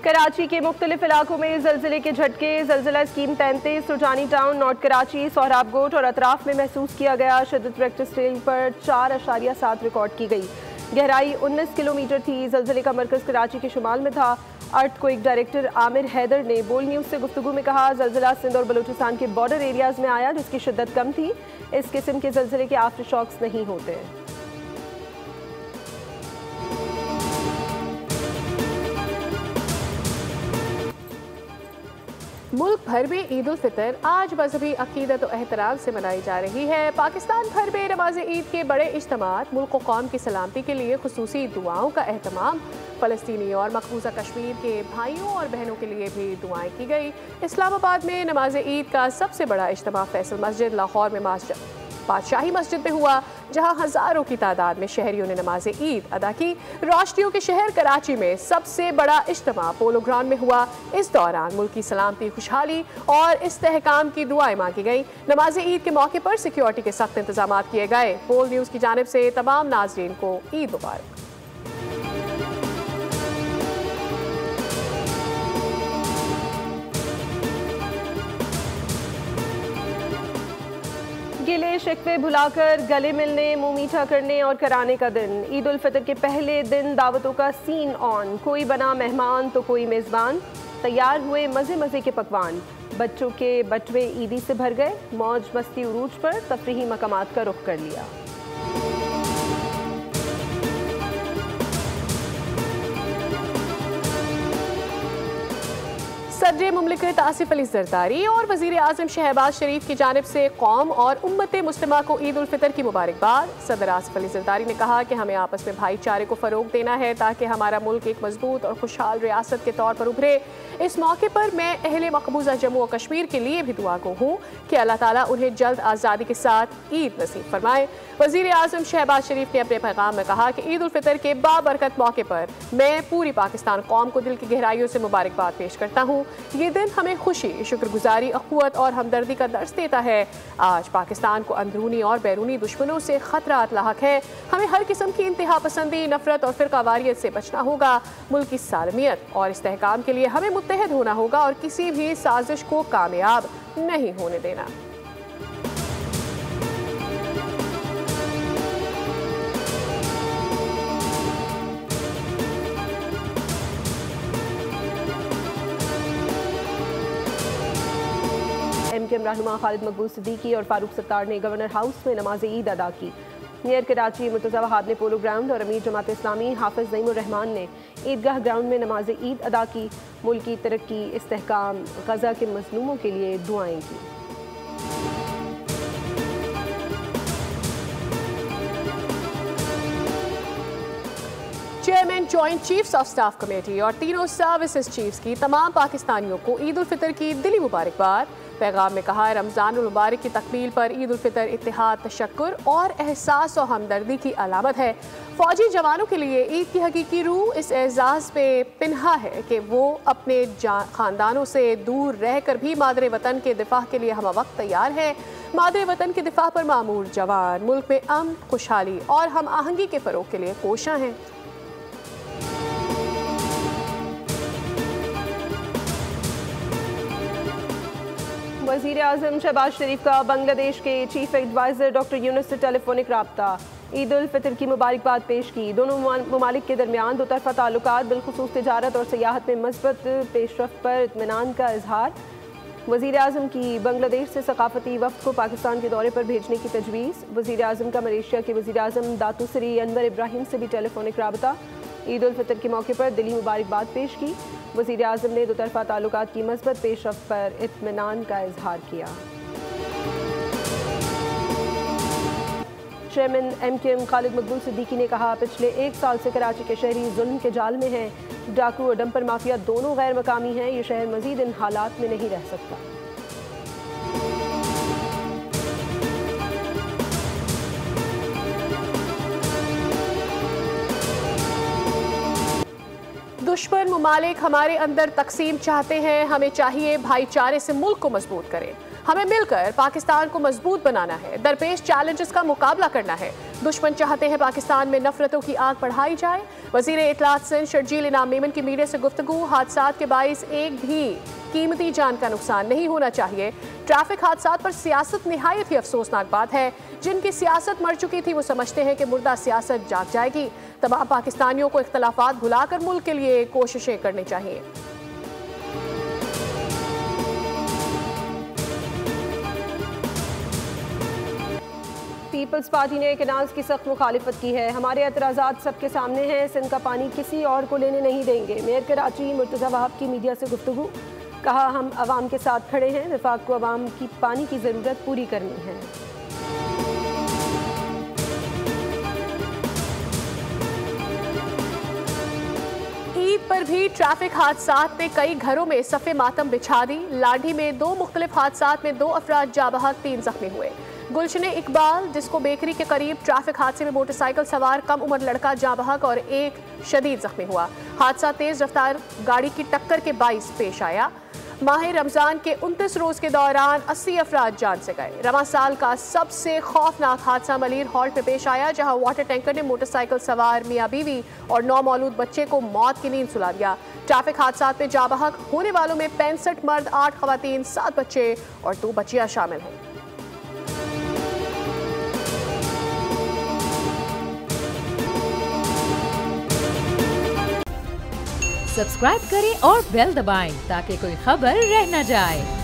कराची के मुख्तलिफ इलाकों में जलजिले के झटके। जलजिला scheme 33 Surjani town, north Karachi, Sohrab Goth और अतराफ में महसूस किया गया। शिद्दत रेक्टर स्केल पर 4.7 रिकॉर्ड की गई। गहराई 19 किलोमीटर थी। जलजिले का मरकज कराची के शुमाल में था। अर्थक्वेक डायरेक्टर आमिर हैदर ने बोल न्यूज़ से गुफ्तगू में कहा, जलजिला सिंध और बलूचिस्तान के बॉर्डर एरियाज में आया जिसकी शिद्दत कम थी। इस किस्म के जलजिले के आफ्टर शॉक्स नहीं होते। मुल्क भर में ईद उल फितर आज मजहबी अकीदत और एहतराम से मनाई जा रही है। पाकिस्तान भर में नमाज ईद के बड़े इज्तिमात, मुल्क और कौम की सलामती के लिए खुसूसी दुआओं का एहतमाम। फ़लस्तीनी और मकबूजा कश्मीर के भाइयों और बहनों के लिए भी दुआएं की गई। इस्लामाबाद में नमाज ईद का सबसे बड़ा इज्तिमा फैसल मस्जिद, लाहौर में बादशाही मस्जिद में हुआ, जहां हजारों की तादाद में शहरियों ने नमाज ईद अदा की। रोशनियों के शहर कराची में सबसे बड़ा इज्तिमा पोलो ग्राउंड में हुआ। इस दौरान मुल्क की सलामती, खुशहाली और इस्तेहकाम की दुआएं मांगी गई। नमाज ईद के मौके पर सिक्योरिटी के सख्त इंतजाम किए गए। पोल न्यूज़ की जानिब से तमाम नाज़रीन को ईद मुबारक। गिले शिकवे भुलाकर गले मिलने, मुंह मीठा करने और कराने का दिन। ईद उल फितर के पहले दिन दावतों का सीन ऑन। कोई बना मेहमान तो कोई मेज़बान। तैयार हुए मज़े मज़े के पकवान। बच्चों के बटवे ईदी से भर गए। मौज मस्ती उरूज पर, तफरीही मकामात का रुख कर लिया। सदर मुमलिकत आसिफ अली जरदारी और वज़ीर आज़म शहबाज शरीफ की जानिब से कौम और उम्मत मुस्लिमा को ईद उल फितर की मुबारकबाद। सदर आसिफ अली जरदारी ने कहा कि हमें आपस में भाईचारे को फ़रोग देना है ताकि हमारा मुल्क एक मजबूत और खुशहाल रियासत के तौर पर उभरे। इस मौके पर मैं अहले मकबूजा जम्मू और कश्मीर के लिए भी दुआ गो हूँ कि अल्लाह ताला उन्हें जल्द आज़ादी के साथ ईद नसीब फरमाए। वज़ीर आज़म शहबाज शरीफ ने अपने पैगाम में कहा कि ईद उल फितर के बाबरकत मौके पर मैं पूरी पाकिस्तान कौम को दिल की गहराइयों से मुबारकबाद पेश करता हूँ। ये दिन हमें खुशी, शुक्रगुजारी, अखुवत और हमदर्दी का दर्स देता है। आज पाकिस्तान को अंदरूनी और बैरूनी दुश्मनों से खतरात लाहक है। हमें हर किस्म की इंतहा पसंदी, नफरत और फिरकावारियत से बचना होगा। मुल्क की सालमियत और इस्तेहकाम के लिए हमें मुत्तहद होना होगा और किसी भी साजिश को कामयाब नहीं होने देना। MKM रहनुमा खालिद मकबूल सिद्दीकी और फारूक सत्तार ने गवर्नर हाउस में नमाज ईद अदा की। नियर कराची मुर्तज़ा वहाब ने पोलो ग्राउंड और अमीर जमात इस्लामी हाफिज ज़ईमुर रहमान ने ईदगाह ग्राउंड में नमाज ईद अदा की। मुल्क की तरक्की, इस्तेहकाम, गज़ा के मज़लूमों के लिए दुआएं की। Chairman joint chiefs of staff committee और तीनों सर्विसेज चीफ्स की तमाम पाकिस्तानियों को ईद उल फितर की दिली मुबारकबाद। पैगाम में कहा, रमज़ान उल मुबारक की तकमील पर ईद उल फितर इत्तेहाद, तशक्कुर और एहसास और हमदर्दी की अलामत है। फ़ौजी जवानों के लिए ईद की हकीकी रूह इस एजाज़ पे पिन्हा है कि वो अपने ख़ानदानों से दूर रहकर भी मादरे वतन के दिफा के लिए हम वक्त तैयार है। मादरे वतन के दिफा पर मामूर जवान मुल्क में अमन, खुशहाली और हम आहंगी के फ़रोग़ के लिए कोशां हैं। वज़ीर आज़म शहबाज शरीफ का बांग्लादेश के चीफ एडवाइज़र डॉक्टर यूनुस से टेलीफोनिक रब्ता। ईद उल फितर की मुबारकबाद पेश की। दोनों ममालिक के दरमियान दो तरफ़ा ताल्लुकात, बिलखुसूस तिजारत और सियाहत में मस्बत पेशरफ्त पर इत्मीनान का इजहार। वज़ीर आज़म की बांग्लादेश से सकाफती वफ़द को पाकिस्तान के दौरे पर भेजने की तजवीज़। वज़ीर आज़म का मलेशिया के वज़ीर आज़म दातू श्री अनवर इब्राहिम से भी टेलीफोनिक रब्ता। ईद उल फितर के मौके पर दिली मुबारकबाद पेश की। वज़ीर आज़म ने दो तरफ़ा ताल्लुकात की मस्बत पेशरफ्त पर इत्मीनान का इजहार किया। चेयरमैन MKM खालिद मकबूल सिद्दीकी ने कहा, पिछले 1 साल से कराची के शहरी जुल्म के जाल में हैं। डाकू और डंपर माफिया दोनों गैर मकामी हैं। ये शहर मजीद इन हालात में नहीं रह सकता। दुश्मन मुमालिक हमारे अंदर तकसीम चाहते हैं। हमें चाहिए भाईचारे से मुल्क को मजबूत करें। हमें मिलकर पाकिस्तान को मजबूत बनाना है, दरपेश चैलेंजेस का मुकाबला करना है। दुश्मन चाहते हैं पाकिस्तान में नफरतों की आग बढ़ाई जाए। वजीर इत्तलात सिंध शर्जील इनाम मेमन की मीडिया से गुफ्तगू। हादसात के बाइस एक भी कीमती जान का नुकसान नहीं होना चाहिए। ट्रैफिक हादसात पर सियासत निहायत ही अफसोसनाक बात है। जिनकी सियासत मर चुकी थी वो समझते हैं कि मुर्दा सियासत जाग जाएगी। तमाम पाकिस्तानियों को इख्तलाफात भुलाकर मुल्क के लिए कोशिशें करनी चाहिए। पीपल्स पार्टी ने कैनाल्स की सख्त मुखालिफत की है। हमारे एतराज़ात सबके सामने हैं, सिंध का पानी किसी और को लेने नहीं देंगे। मेयर कराची मुर्तज़ा वहाब की मीडिया से गुफ्तगू। कहा, हम अवाम के साथ खड़े हैं, वफाक को अवाम की पानी की ज़रूरत पूरी करनी है। ईद पर भी ट्रैफिक हादसात ने कई घरों में सफ़े मातम बिछा दी। लाठी में 2 मुख्तलिफ हादसात में 2 अफराद जा बहक, 3 जख्मी हुए। गुलशने इकबाल जिसको बेकरी के करीब ट्रैफिक हादसे में मोटरसाइकिल सवार कम उम्र लड़का जा बहक और 1 शदीद जख्मी हुआ। हादसा तेज रफ्तार गाड़ी की टक्कर के बाइस पेश आया। माह रमजान के 29 रोज के दौरान 80 अफराद जान से गए। रवां साल का सबसे खौफनाक हादसा मलीर हॉल्ट में पेश आया, जहां वाटर टैंकर ने मोटरसाइकिल सवार मियां बीवी और 9 मौलूद बच्चे को मौत की नींद सुला दिया। ट्रैफिक हादसात में जाबहक होने वालों में 65 मर्द, 8 खवातीन, 7 बच्चे और 2 बच्चियां शामिल हैं। सब्सक्राइब करें और बेल दबाएं ताकि कोई खबर रह न जाए।